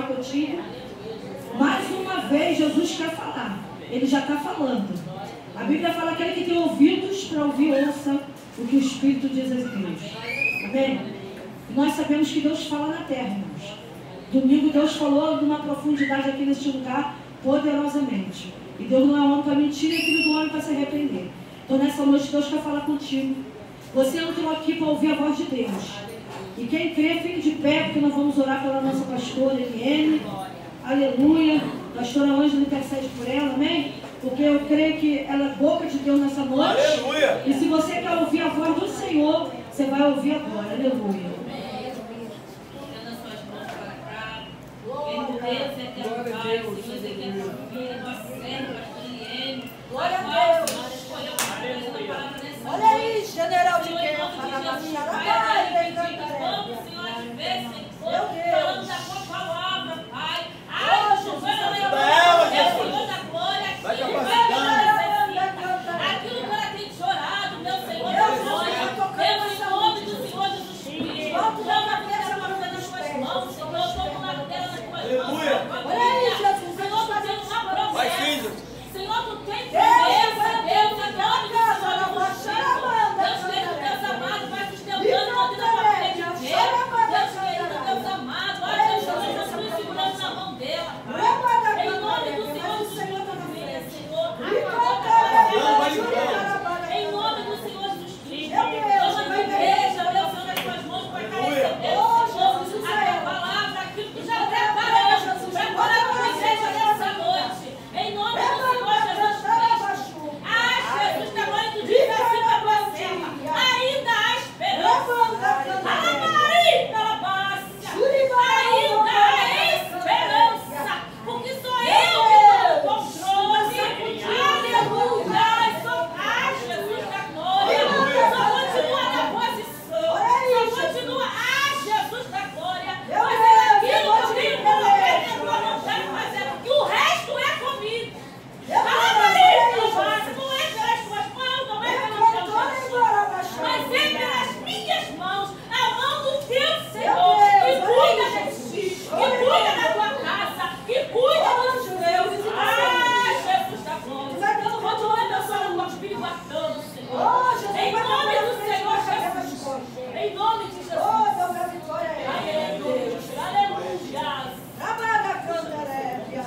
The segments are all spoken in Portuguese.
que eu tinha. Mais uma vez, Jesus quer falar. Ele já está falando. A Bíblia fala que aquele que tem ouvidos para ouvir, ouça o que o Espírito diz às igrejas. Amém? Nós sabemos que Deus fala na terra, irmãos. Domingo Deus falou de uma profundidade aqui neste lugar poderosamente. E Deus não é homem para mentir, nem filho do homem para se arrepender. Então nessa noite Deus quer falar contigo. Você entrou aqui para ouvir a voz de Deus. E quem crê, fique de pé, porque nós vamos orar pela nossa pastora Eliane. Aleluia. Pastora Ângela intercede por ela, amém? Porque eu creio que ela é boca de Deus nessa noite. Aleluia. E se você quer ouvir a voz do Senhor, você vai ouvir agora. Aleluia. Deus, eterno Pai, Senhor, eterno Filho, nosso servo, pastor Eliane. Glória a Deus. Olha aí, general de guerra. Vamos, Senhor, te ver, Senhor, falando da tua palavra, Pai. Ai, Jesus, é o Senhor da glória aqui, aquilo que ela tem chorado, meu Senhor da glória, em nome do Senhor Jesus Cristo. Vamos a terra nas tuas mãos, Senhor, vamos na terra nas tuas mãos. Aleluia. Olha aí, Jesus. Senhor, tu tem uma Vai, promessa. filho. Senhor, tu tem promessa, Deus, em nome do Senhor Jesus Cristo. Deus querido, Deus amado, vai sustentando a vida da família de Deus. Deus querido, Deus amado, olha Deus, Jesus segurando na mão dela. Em nome do Senhor Jesus Cristo, Senhor. Em nome do Senhor Jesus Cristo. Toma a igreja, Deus, Senhor, nas tuas mãos para cair, Senhor. A tua palavra, aquilo que já preparou, prepara a tua igreja nessa noite. Em nome do Senhor Jesus Cristo. Ah, Jesus, da glória, tu diz assim para tua serva. Ainda há esperança. Ah, Maria, alabácia. Ainda há esperança. Porque sou eu que estou no controle. Aleluia. Sou a Jesus da glória. Só continua na posição. Só continua a Jesus da glória. Fazer aquilo que eu tenho colocado na tua vontade fazer. E o resto é comigo. Não é pelas tuas mãos, não é pelos teus braços, mas é pelas minhas mãos, a mão do teu Senhor, que cuida de ti, que cuida da tua casa, que cuida dos teus. Ah, Jesus da glória. Continua dançando com o Espírito batendo, Senhor. Em nome do Senhor Jesus. Em nome de Jesus. Aleluia. Aleluia.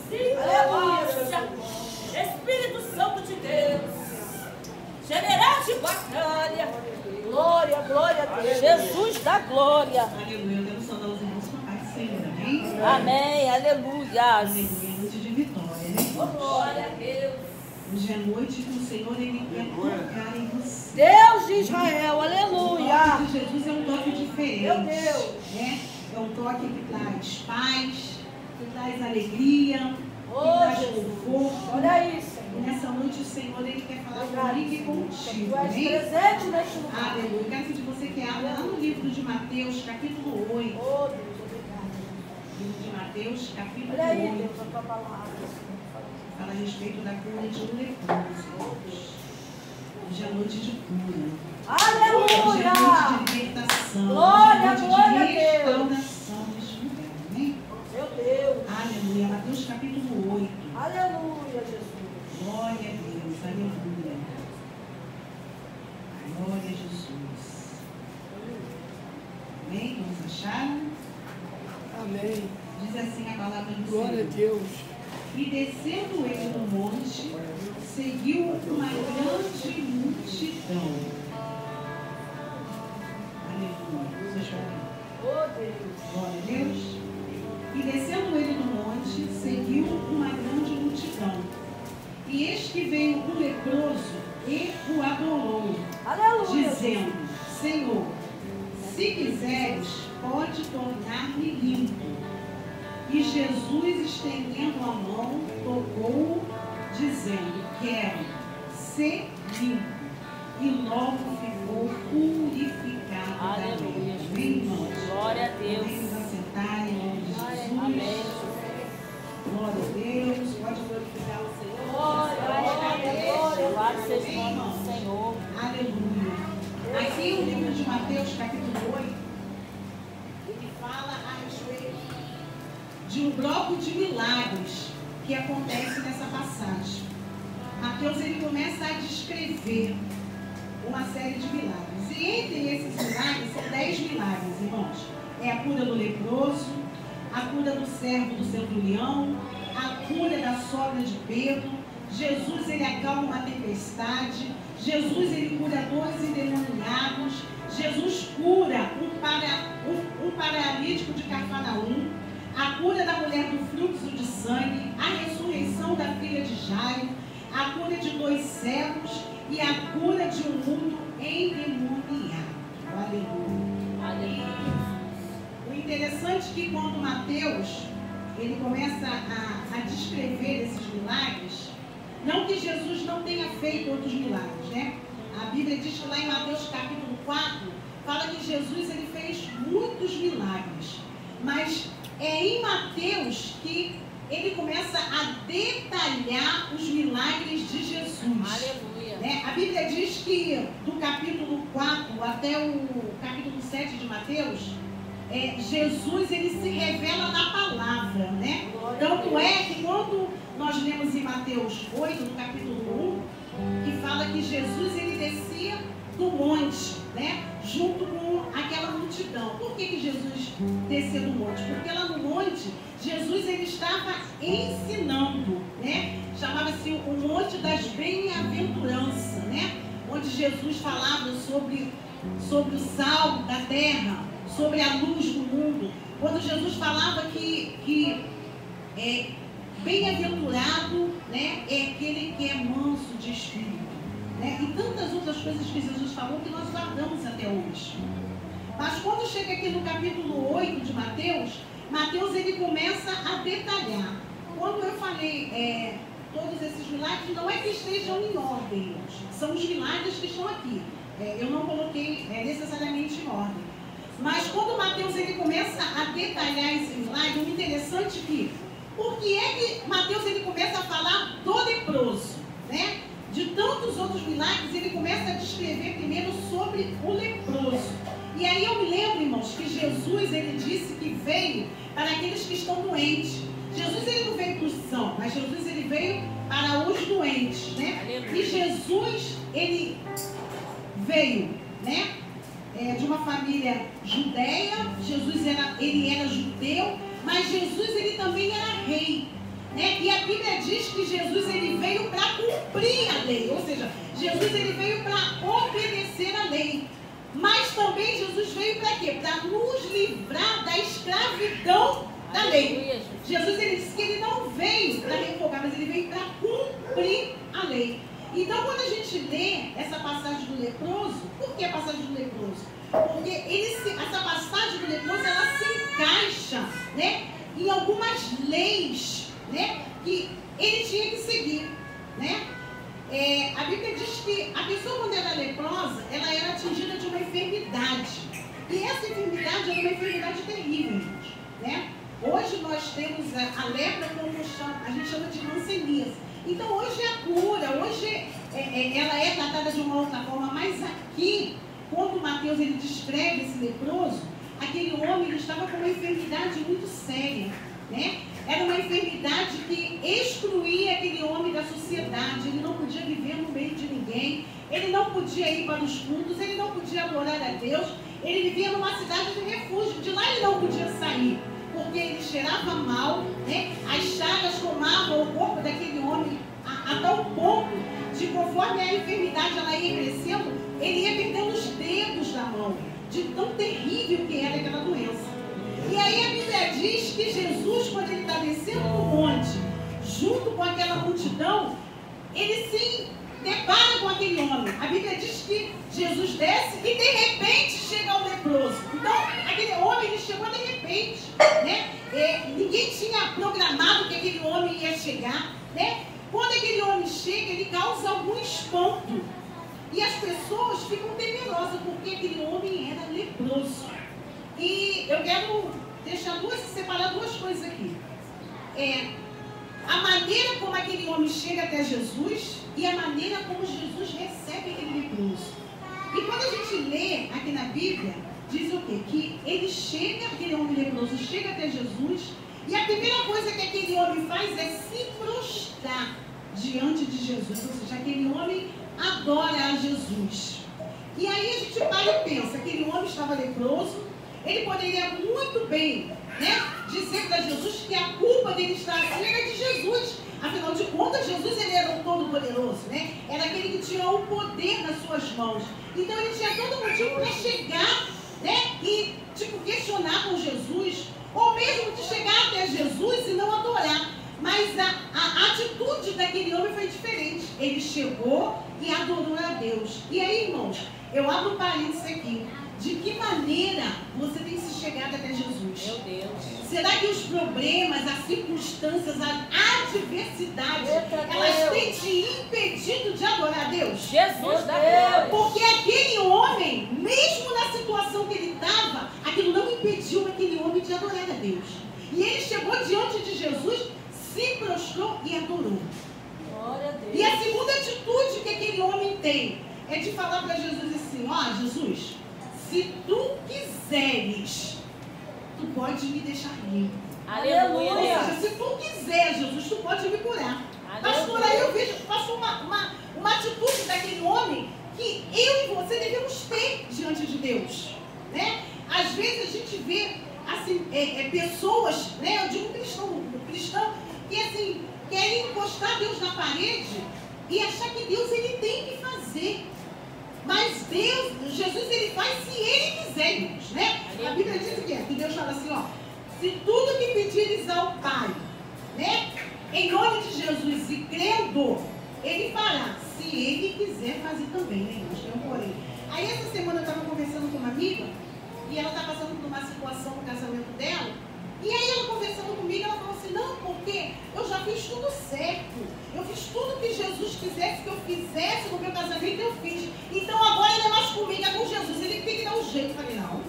Aleluia. Espírito Santo de Deus, general de batalha, glória, glória a Deus, Jesus da glória. Aleluia. Eu quero saudar os irmãos com a paz do Senhor, amém? Amém, aleluia. Aleluia. Noite de vitória, né? Glória a Deus. Hoje é noite que o Senhor ele quer tocar em você. Deus de Israel, O aleluia. toque de Jesus é um toque diferente. Meu Deus. Né? É um toque que traz paz, que traz alegria, que Oh, traz Jesus. conforto. Olha isso, E Senhor. nessa noite o Senhor ele quer falar comigo e contigo, Tu és amém? presente neste lugar. Aleluia. Eu quero pedir você que abra lá no livro de Mateus, capítulo 8. Oh, Deus, obrigado. Livro de Mateus, capítulo Olha aí, 8. Deus, a tua palavra. Fala a respeito da cura de um leproso. Hoje é noite de cura. Hoje é Aleluia. noite de libertação. Glória, Hoje é glória a noite de Deus. restauração neste lugar, amém? Meu Deus. Aleluia. Mateus capítulo 8. Aleluia, Jesus. Glória a Deus. Aleluia. Glória a Jesus. Amém? Vamos achar? Amém. Diz assim a palavra do Glória a Senhor. Deus. E descendo ele do monte, seguiu uma grande multidão. Aleluia. Vocês podem. Oh, Deus. Glória a Deus. E descendo ele do monte, seguiu uma grande multidão. E eis que veio um leproso e o adorou, Aleluia. dizendo: Senhor, se quiseres, pode tornar-me limpo. E Jesus, estendendo a mão, tocou-o, dizendo: Quero ser limpo. E logo ficou purificado da Aleluia. lepra. Amém, irmãos? Glória a Deus. Podemos assentar em nome de Jesus. Amém. Glória a Deus. Pode glorificar o Senhor. Glória, louvado seja o nome do Senhor. Aleluia. Aqui o livro de Mateus, capítulo 8, ele fala a respeito de um bloco de milagres que acontece nessa passagem. Mateus ele começa a descrever uma série de milagres. E entre esses milagres, são 10 milagres, irmãos. É a cura do leproso, a cura do servo do centurião, a cura da sogra de Pedro. Jesus ele acalma uma tempestade. Jesus ele cura 2 endemoniados. Jesus cura um paralítico de Cafarnaum. A cura da mulher do fluxo de sangue. A ressurreição da filha de Jairo. A cura de 2 cegos e a cura de um mundo endemoniado. Aleluia. O interessante é que quando Mateus ele começa a descrever esses milagres, não que Jesus não tenha feito outros milagres, né? A Bíblia diz que lá em Mateus capítulo 4, fala que Jesus ele fez muitos milagres. Mas é em Mateus que ele começa a detalhar os milagres de Jesus. Aleluia. Né? A Bíblia diz que do capítulo 4 até o capítulo 7 de Mateus, Jesus ele se revela na palavra, né? Tanto é que quando nós lemos em Mateus 8, no capítulo 1, que fala que Jesus ele descia do monte, né? Junto com aquela multidão. Por que Jesus descia do monte? Porque lá no monte, Jesus ele estava ensinando, né? Chamava-se o Monte das Bem-aventuranças, né? Onde Jesus falava sobre o sal da terra, sobre a luz do mundo. Quando Jesus falava que bem-aventurado, né, é aquele que é manso de espírito. Né? E tantas outras coisas que Jesus falou que nós guardamos até hoje. Mas quando chega aqui no capítulo 8 de Mateus, Mateus ele começa a detalhar. Quando eu falei todos esses milagres, não é que estejam em ordem, são os milagres que estão aqui. Eu não coloquei necessariamente em ordem. Mas quando Mateus ele começa a detalhar esse milagre, o interessante é que, por que é que Mateus ele começa a falar do leproso, né? De tantos outros milagres, ele começa a descrever primeiro sobre o leproso. E aí eu me lembro, irmãos, que Jesus ele disse que veio para aqueles que estão doentes. Jesus ele não veio para os sãos, mas Jesus ele veio para os doentes, né? E Jesus ele veio, né? De uma família judeia. Jesus ele era judeu, mas Jesus ele também era rei. Né? E a Bíblia diz que Jesus ele veio para cumprir a lei, ou seja, Jesus ele veio para obedecer a lei. Mas também Jesus veio para quê? Para nos livrar da escravidão da lei. Jesus ele disse que ele não veio para revogar, mas ele veio para cumprir a lei. Então quando a gente lê essa passagem do leproso, por que a passagem do leproso? Porque essa passagem do leproso ela se encaixa, né, em algumas leis, né, que ele tinha que seguir, né? A Bíblia diz que a pessoa quando era leprosa, ela era atingida de uma enfermidade. E essa enfermidade era uma enfermidade terrível, né? Hoje nós temos a lepra como a gente chama de hanseníase. Então hoje é a cura, hoje ela é tratada de uma outra forma, mas aqui, quando Mateus ele descreve esse leproso, aquele homem ele estava com uma enfermidade muito séria, né? Era uma enfermidade que excluía aquele homem da sociedade. Ele não podia viver no meio de ninguém. Ele não podia ir para os cultos. Ele não podia adorar a Deus. Ele vivia numa cidade de refúgio. De lá ele não podia sair, porque ele cheirava mal, né? As chagas tomavam o corpo daquele homem a tal ponto de, conforme a enfermidade ela ia crescendo, ele ia perdendo os dedos da mão, de tão terrível que era aquela doença. E aí a Bíblia diz que Jesus, quando ele está descendo no monte, junto com aquela multidão, ele se depara com aquele homem. A Bíblia diz que Jesus desce e de repente chega o leproso. Então, aquele homem ele chegou de repente, né? Ninguém tinha programado que aquele homem ia chegar, né? Quando aquele homem chega, ele causa algum espanto. E as pessoas ficam temerosas, porque aquele homem era leproso. E eu quero separar duas coisas aqui. A maneira como aquele homem chega até Jesus e a maneira como Jesus recebe aquele leproso. E quando a gente lê aqui na Bíblia, diz o quê? Que ele chega, aquele homem leproso chega até Jesus, e a primeira coisa que aquele homem faz é se prostrar diante de Jesus. Ou seja, aquele homem adora a Jesus. E aí a gente para e pensa, aquele homem estava leproso, ele poderia muito bem, né, dizer para Jesus que a culpa dele estar assim era de Jesus. Afinal de contas, Jesus ele era o todo-poderoso, né? Era aquele que tinha o poder nas suas mãos. Então ele tinha todo motivo para chegar, né, e tipo, questionar com Jesus, ou mesmo de chegar até Jesus e não adorar. Mas a atitude daquele homem foi diferente. Ele chegou e adorou a Deus. E aí, irmãos, eu abro um parênteses aqui. De que maneira você tem se chegado até Jesus? Meu Deus. Será que os problemas, as circunstâncias, a adversidade, elas têm te impedido de adorar a Deus? Jesus da glória. Porque aquele homem, mesmo na situação que ele estava, aquilo não impediu aquele homem de adorar a Deus. E ele chegou diante de Jesus, se prostrou e adorou. Glória a Deus. E a segunda atitude que aquele homem tem é de falar para Jesus assim: ó, Jesus, se tu quiseres, tu pode me deixar limpo. Aleluia. Ou seja, se tu quiser, Jesus, tu pode me curar. Pastor, aí eu vejo, pastor, uma atitude daquele homem que eu e você devemos ter diante de Deus, né? Às vezes a gente vê assim, pessoas, né? Eu digo cristão que assim, querem encostar Deus na parede e achar que Deus ele tem que fazer. Mas Deus, Jesus, ele faz se ele quiser, irmãos, né? A Bíblia diz o quê? Que Deus fala assim, ó, se tudo que pedires ao Pai, né, em nome de Jesus e crendo, ele fará, se ele quiser fazer também, né, irmãos? Tem um porém. Aí essa semana eu estava conversando com uma amiga e ela está passando por uma situação no casamento dela. E aí ela conversando comigo, ela falou assim, não, porque eu já fiz tudo certo. Eu fiz tudo que Jesus quisesse que eu fizesse no meu casamento, eu fiz. Então agora ele é mais comigo, é com Jesus. Ele tem que dar um jeito. Eu falei, não.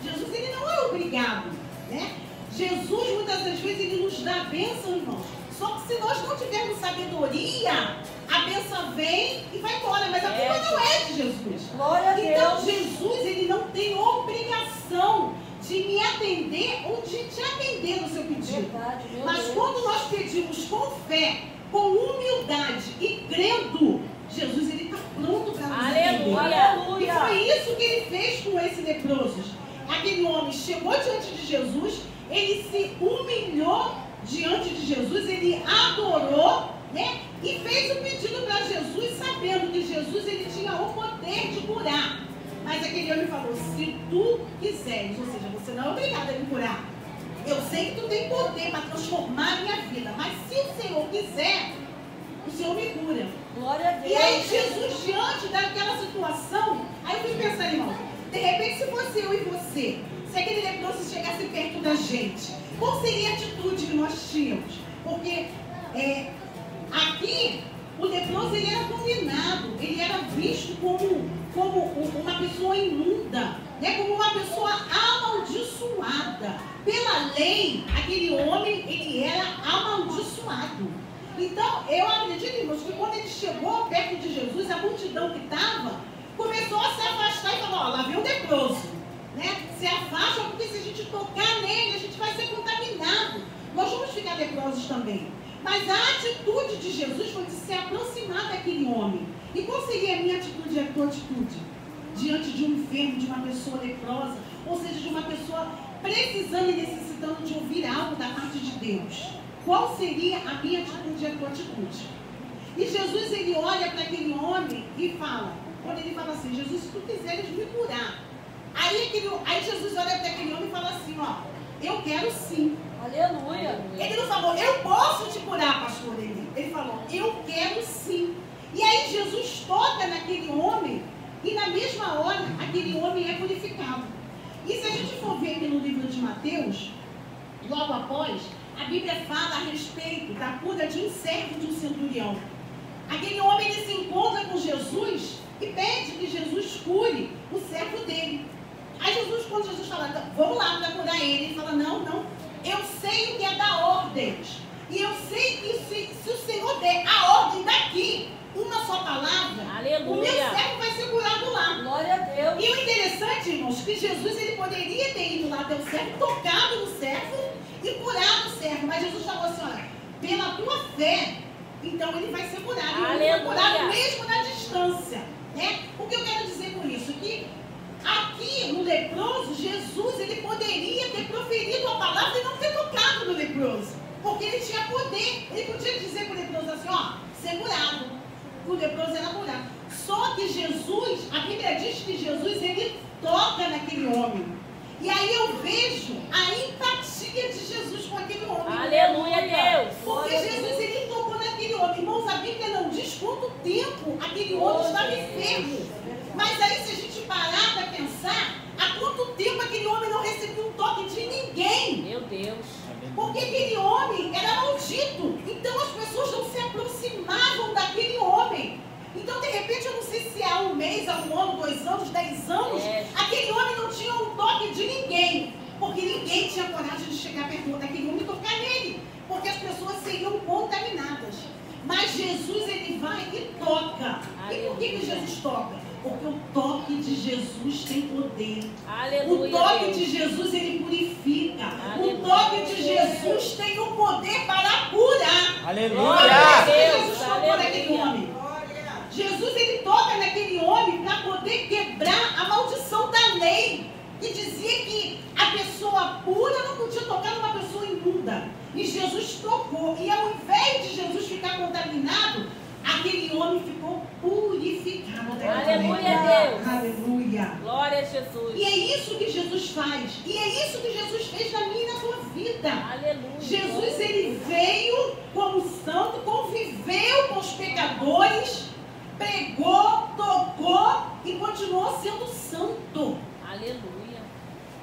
Jesus, ele não é obrigado, né? Jesus, muitas das vezes, ele nos dá a bênção, irmãos. Só que se nós não tivermos sabedoria, a bênção vem e vai embora. Mas a culpa não é de Jesus. Glória a Deus. Então Jesus, ele não tem obrigação de me atender ou de te atender no seu pedido. Verdade, meu Mas Deus. quando nós pedimos com fé, com humildade e crendo, Jesus ele está pronto para nos atender. Aleluia. E foi isso que ele fez com esse leproso. Aquele homem chegou diante de Jesus, ele se humilhou diante de Jesus, ele adorou, né? E fez o pedido para Jesus, sabendo que Jesus ele tinha o poder de curar. Mas aquele homem falou, se tu quiseres, ou seja, você não é obrigado a me curar. Eu sei que tu tem poder para transformar a minha vida, mas se o Senhor quiser, o Senhor me cura. Glória a Deus. E aí Jesus, diante daquela situação, aí eu fui pensar, irmão, de repente se fosse eu e você, se aquele leproso chegasse perto da gente, qual seria a atitude que nós tínhamos? Porque aqui, o leproso ele era condenado, ele era visto como uma pessoa imunda, né? Como uma pessoa amaldiçoada. Pela lei, aquele homem, ele era amaldiçoado. Então, eu acredito, irmãos, que quando ele chegou perto de Jesus, a multidão que estava, começou a se afastar e falou, ó, lá vem o leproso, né? Se afasta, porque se a gente tocar nele, a gente vai ser contaminado. Nós vamos ficar leprosos também. Mas a atitude de Jesus foi de se aproximar daquele homem. E qual seria a minha atitude e a tua atitude? Diante de um enfermo, de uma pessoa leprosa, ou seja, de uma pessoa precisando e necessitando de ouvir algo da parte de Deus. Qual seria a minha atitude e a tua atitude? E Jesus, ele olha para aquele homem e fala, quando ele fala assim, Jesus, se tu quiseres me curar. Aí Jesus olha para aquele homem e fala assim, ó, eu quero sim. Aleluia. Ele não falou, eu posso te curar, pastor. Ele falou, eu quero sim. E aí Jesus toca naquele homem e na mesma hora aquele homem é purificado. E se a gente for ver aqui no livro de Mateus, logo após, a Bíblia fala a respeito da cura de um servo de um centurião. Aquele homem ele se encontra com Jesus e pede que Jesus cure o servo dele. Aí Jesus, quando Jesus fala, vamos lá para curar ele fala, não, eu sei o que é dar ordens. E eu sei que se o Senhor der a ordem daqui, uma só palavra, Aleluia. o meu servo vai ser curado lá. Glória a Deus. E o interessante, irmãos, que Jesus ele poderia ter ido lá até o servo, tocado no servo e curar o servo. Mas Jesus falou assim, olha, pela tua fé, então ele vai ser curado. E ele foi curado mesmo na distância. Né? O que eu quero dizer com isso? Que aqui no leproso, Jesus ele poderia ter proferido a palavra e não ter tocado no leproso. Porque ele tinha poder. Ele podia dizer para o leproso assim, ó, ser curado. O leproso era curado. Só que Jesus, a Bíblia diz que Jesus ele toca naquele homem. E aí eu vejo a empatia de Jesus com aquele homem. Aleluia, Deus. Porque Jesus ele tocou naquele homem. Irmãos, a Bíblia não diz quanto tempo aquele homem estava enfermo. Mas aí se a gente parar para pensar, há quanto tempo aquele homem não recebeu um toque de ninguém? Meu Deus. Porque aquele homem era maldito. Então as pessoas não se aproximavam daquele homem. Então, de repente, eu não sei se há um mês, há um ano, 2 anos, 10 anos, aquele homem não tinha um toque de ninguém. Porque ninguém tinha coragem de chegar perto daquele homem e tocar nele. Porque as pessoas seriam contaminadas. Mas Jesus, ele vai e toca. E por que Jesus toca? Porque o toque de Jesus tem poder. Aleluia, o toque Deus. de Jesus, ele purifica. Aleluia. O toque de Jesus tem o poder para curar. Aleluia. Jesus tocou naquele homem. Jesus, ele toca naquele homem para poder quebrar a maldição da lei. Que dizia que a pessoa pura não podia tocar numa pessoa imunda. E Jesus tocou. E ao invés de Jesus ficar contaminado, aquele homem ficou purificado. Aleluia, Deus. Aleluia. Glória a Jesus. E é isso que Jesus faz. E é isso que Jesus fez na minha e na sua vida. Aleluia. Jesus, ele veio como santo, conviveu com os pecadores, pregou, tocou e continuou sendo santo. Aleluia.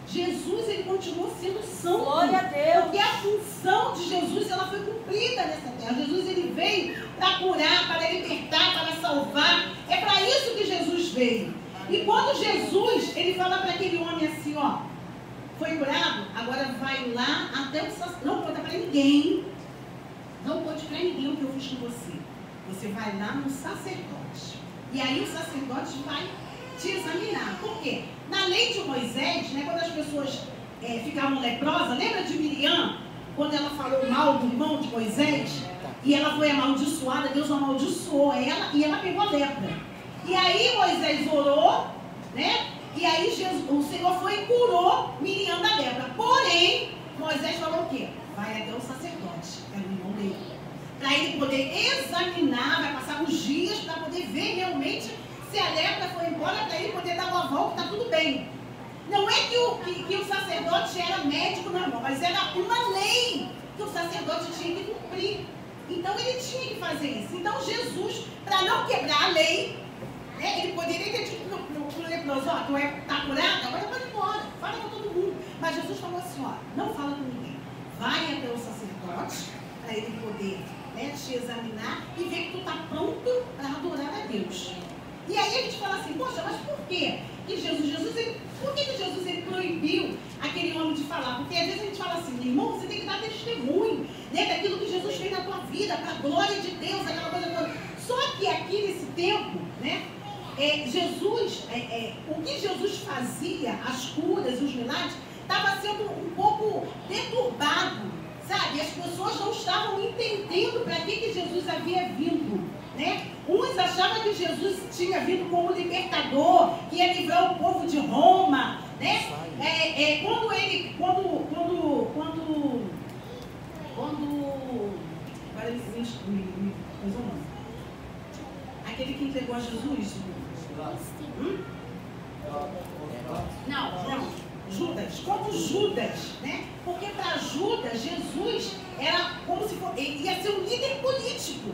Jesus, ele continuou sendo santo. Glória a Deus. Porque a função de Jesus, ela foi cumprida nessa terra. Jesus, ele veio para curar, para libertar, para salvar. É para isso que Jesus veio. E quando Jesus, ele fala para aquele homem assim, ó, foi curado, agora vai lá até o sacerdote. Não conta para ninguém. Não conte para ninguém o que eu fiz com você. Você vai lá no sacerdote. E aí o sacerdote vai te examinar. Por quê? Na lei de Moisés, né, quando as pessoas ficavam leprosas, lembra de Miriam? Quando ela falou mal do irmão de Moisés? E ela foi amaldiçoada, Deus amaldiçoou ela e ela pegou a lepra. E aí Moisés orou, né? E aí o Senhor foi e curou Miriam da lepra. Porém, Moisés falou o quê? Vai até o sacerdote, que era o irmão dele, para ele poder examinar, vai passar uns dias para poder ver realmente se a lepra foi embora, para ele poder dar uma volta, está tudo bem. Não é que o sacerdote era médico, não, irmão, mas era uma lei que o sacerdote tinha que cumprir. Então ele tinha que fazer isso. Então Jesus, para não quebrar a lei, né, ele poderia ter dito para o leproso, ó, tu está curado, agora pode ir embora, fala com todo mundo. Mas Jesus falou assim, ó, não fala com ninguém. Vai até o sacerdote, para ele poder, né, te examinar e ver que tu está pronto para adorar a Deus. E aí a gente fala assim, poxa, mas por quê? Que por que Jesus ele proibiu aquele homem de falar? Porque às vezes a gente fala assim, irmão, você tem que dar testemunho, né, daquilo que Jesus fez na tua vida, para a glória de Deus, aquela coisa toda. Só que aqui nesse tempo, né, o que Jesus fazia, as curas, os milagres, estava sendo um pouco deturbado, sabe? As pessoas não estavam entendendo para que Jesus havia vindo, né? Uns achavam que Jesus tinha vindo como libertador, que ia livrar o povo de Roma, né? Agora me coisa não. Aquele que entregou a Jesus. Não. Judas. Quando Judas, né? Porque para Judas, Jesus era como se fosse, ele ia ser um líder político.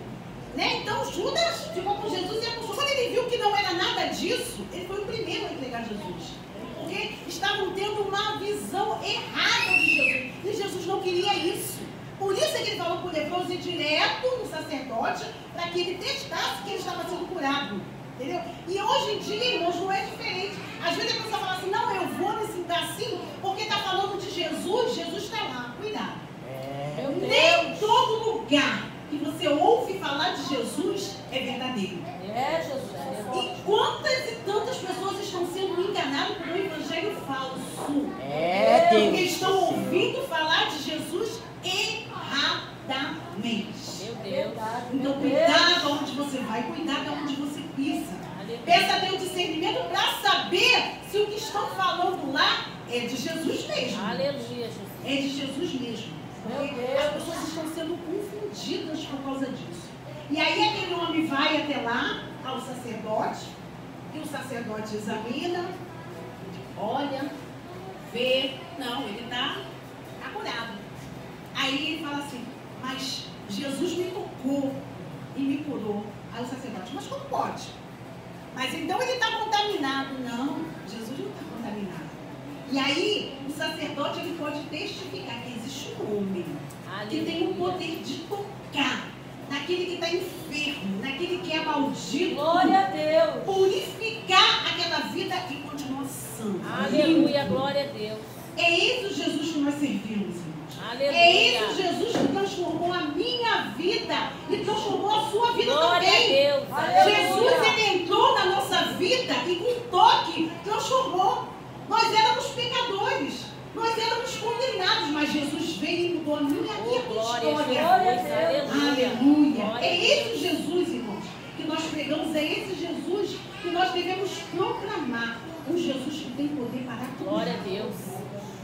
Né? Então Judas ficou com Jesus e acusou. Quando ele viu que não era nada disso, ele foi o primeiro a entregar Jesus. Porque estavam tendo uma visão errada de Jesus. E Jesus não queria isso. Por isso é que ele falou para o leproso ir direto no sacerdote, para que ele testasse que ele estava sendo curado. Entendeu? E hoje em dia, irmãos, não é diferente. Às vezes a pessoa fala assim, não, eu vou nesse lugar assim, porque está falando de Jesus, Jesus está lá. Cuidado. Nem todo lugar que você ouve falar de Jesus é verdadeiro. É, Jesus. E quantas e tantas pessoas estão sendo enganadas por um evangelho falso? Porque estão ouvindo falar de Jesus vai cuidar de onde você pisa. Peça a Deus discernimento para saber se o que estão falando lá é de Jesus mesmo. Aleluia, Jesus. É de Jesus mesmo. Porque as pessoas estão sendo confundidas por causa disso. E aí aquele homem vai até lá, ao sacerdote, e o sacerdote examina, olha, vê, não, ele está curado. Aí ele fala assim, mas Jesus me tocou e me curou. Aí o sacerdote, mas como pode? Mas então ele está contaminado. Não, Jesus não está contaminado. E aí o sacerdote ele pode testificar que existe um homem que tem o poder de tocar naquele que está enfermo, naquele que é maldito. Glória a Deus. Purificar aquela vida e continuar santo. Aleluia, glória a Deus. É esse o Jesus que nós servimos, irmãos. Aleluia. É esse o Jesus que transformou a minha vida e transformou a sua vida Glória também. a Deus. Jesus, ele entrou na nossa vida e com um toque transformou. Nós éramos pecadores, nós éramos condenados, mas Jesus veio e mudou a minha e a tua Glória a história. Deus. Aleluia. Glória a É Deus. esse Jesus, irmãos, que nós pregamos, é esse Jesus que nós devemos proclamar. Um Jesus que tem poder para tudo. Glória a Deus.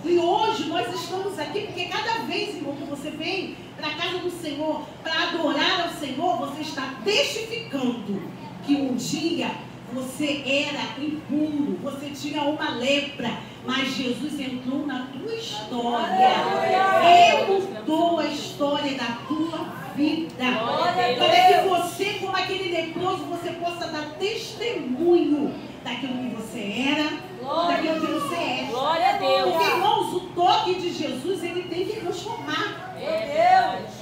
E hoje nós estamos aqui porque cada vez, irmão, que você vem para a casa do Senhor, para adorar ao Senhor, você está testificando que um dia você era impuro, você tinha uma lepra, mas Jesus entrou na tua história. Ele mudou a história da tua vida. Para que você, como aquele leproso, você possa dar testemunho daquilo que você era, daquilo que você é. Glória a Deus. Porque, irmãos, o toque de Jesus, ele tem que transformar.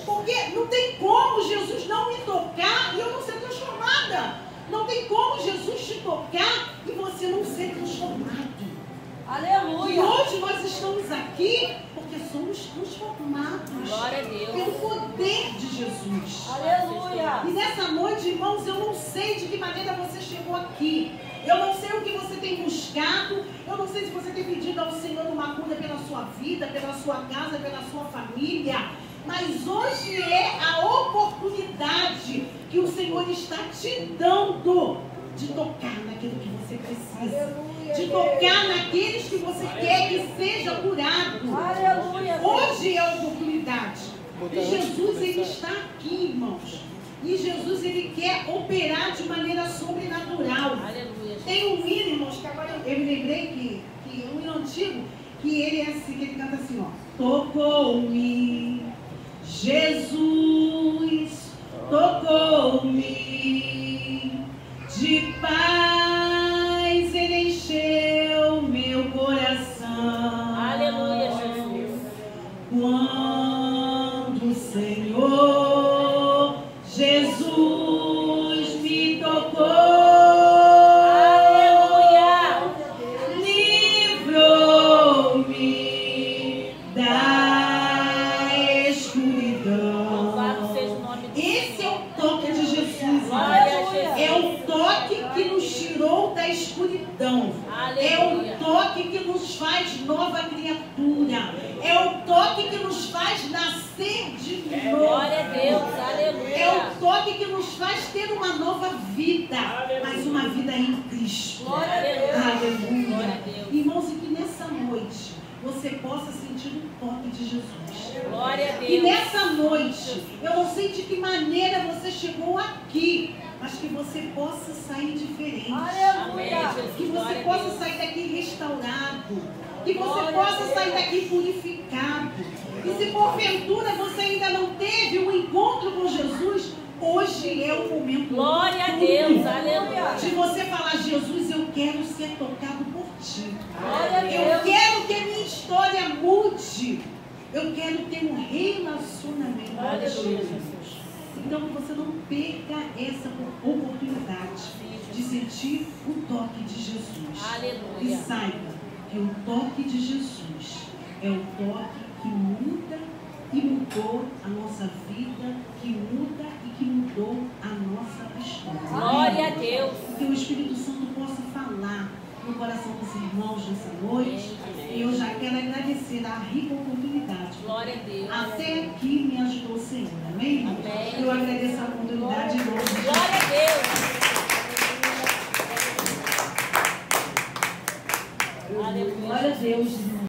Porque não tem como Jesus não me tocar e eu não ser transformada. Não tem como Jesus te tocar e você não ser transformado. E Aleluia. hoje nós estamos aqui porque somos transformados Glória a Deus. pelo poder de Jesus. Aleluia. E nessa noite, irmãos, eu não sei de que maneira você chegou aqui. Eu não sei o que você tem buscado. Eu não sei se você tem pedido ao Senhor uma cura pela sua vida, pela sua casa, pela sua família. Mas hoje é a oportunidade que o Senhor está te dando de tocar naquilo que você precisa. De tocar naqueles que você quer que seja curado. Aleluia. Hoje é a oportunidade. E Jesus, ele está aqui, irmãos. E Jesus, ele quer operar de maneira sobrenatural. Aleluia. Tem um hino, irmãos, que agora eu me lembrei que é um hino antigo, que ele é assim, que ele canta assim, ó. Tocou-me, Jesus, tocou-me, de paz ele encheu meu coração. Aleluia, Jesus. Quando o Senhor Jesus me tocou, Aleluia. livrou-me da escuridão. Louvado seja o nome de Esse é o toque de Jesus. Glória a Jesus. É o toque que nos tirou da escuridão. É Aleluia. o toque que nos faz nova criatura. É o toque que nos faz nascer de novo. Glória a Deus. Aleluia. É o toque que nos faz ter uma nova vida, mas uma vida em Cristo. Glória a Deus. Glória a Aleluia. Deus. Irmãos, e que nessa noite você possa sentir o toque de Jesus. Glória a E Deus. nessa noite, eu não sei de que maneira você chegou aqui, mas que você possa sair diferente. Amém, Aleluia. Que Jesus. você Glória a possa Deus. sair daqui restaurado. Que você Glória a possa Deus. sair daqui purificado. E se porventura você ainda não teve um encontro com Jesus, hoje é o momento. Glória a oportuno Deus. Aleluia. de você falar, Jesus, eu quero ser tocado por ti. Glória a Eu Deus. quero que a minha história mude. Eu quero ter um relacionamento com Aleluia, Jesus. Jesus. Então que você não perca essa oportunidade de sentir o toque de Jesus. E Aleluia. saiba que o toque de Jesus é o toque que muda e mudou a nossa vida, que muda e que mudou a nossa história. Glória a Deus. Que o Espírito Santo possa falar no coração dos irmãos nessa noite. E eu já quero agradecer a rica oportunidade. Glória a Deus. Até aqui me ajudou o Senhor, amém? Amém. Eu agradeço a oportunidade de hoje. Glória a Deus. Glória a Deus.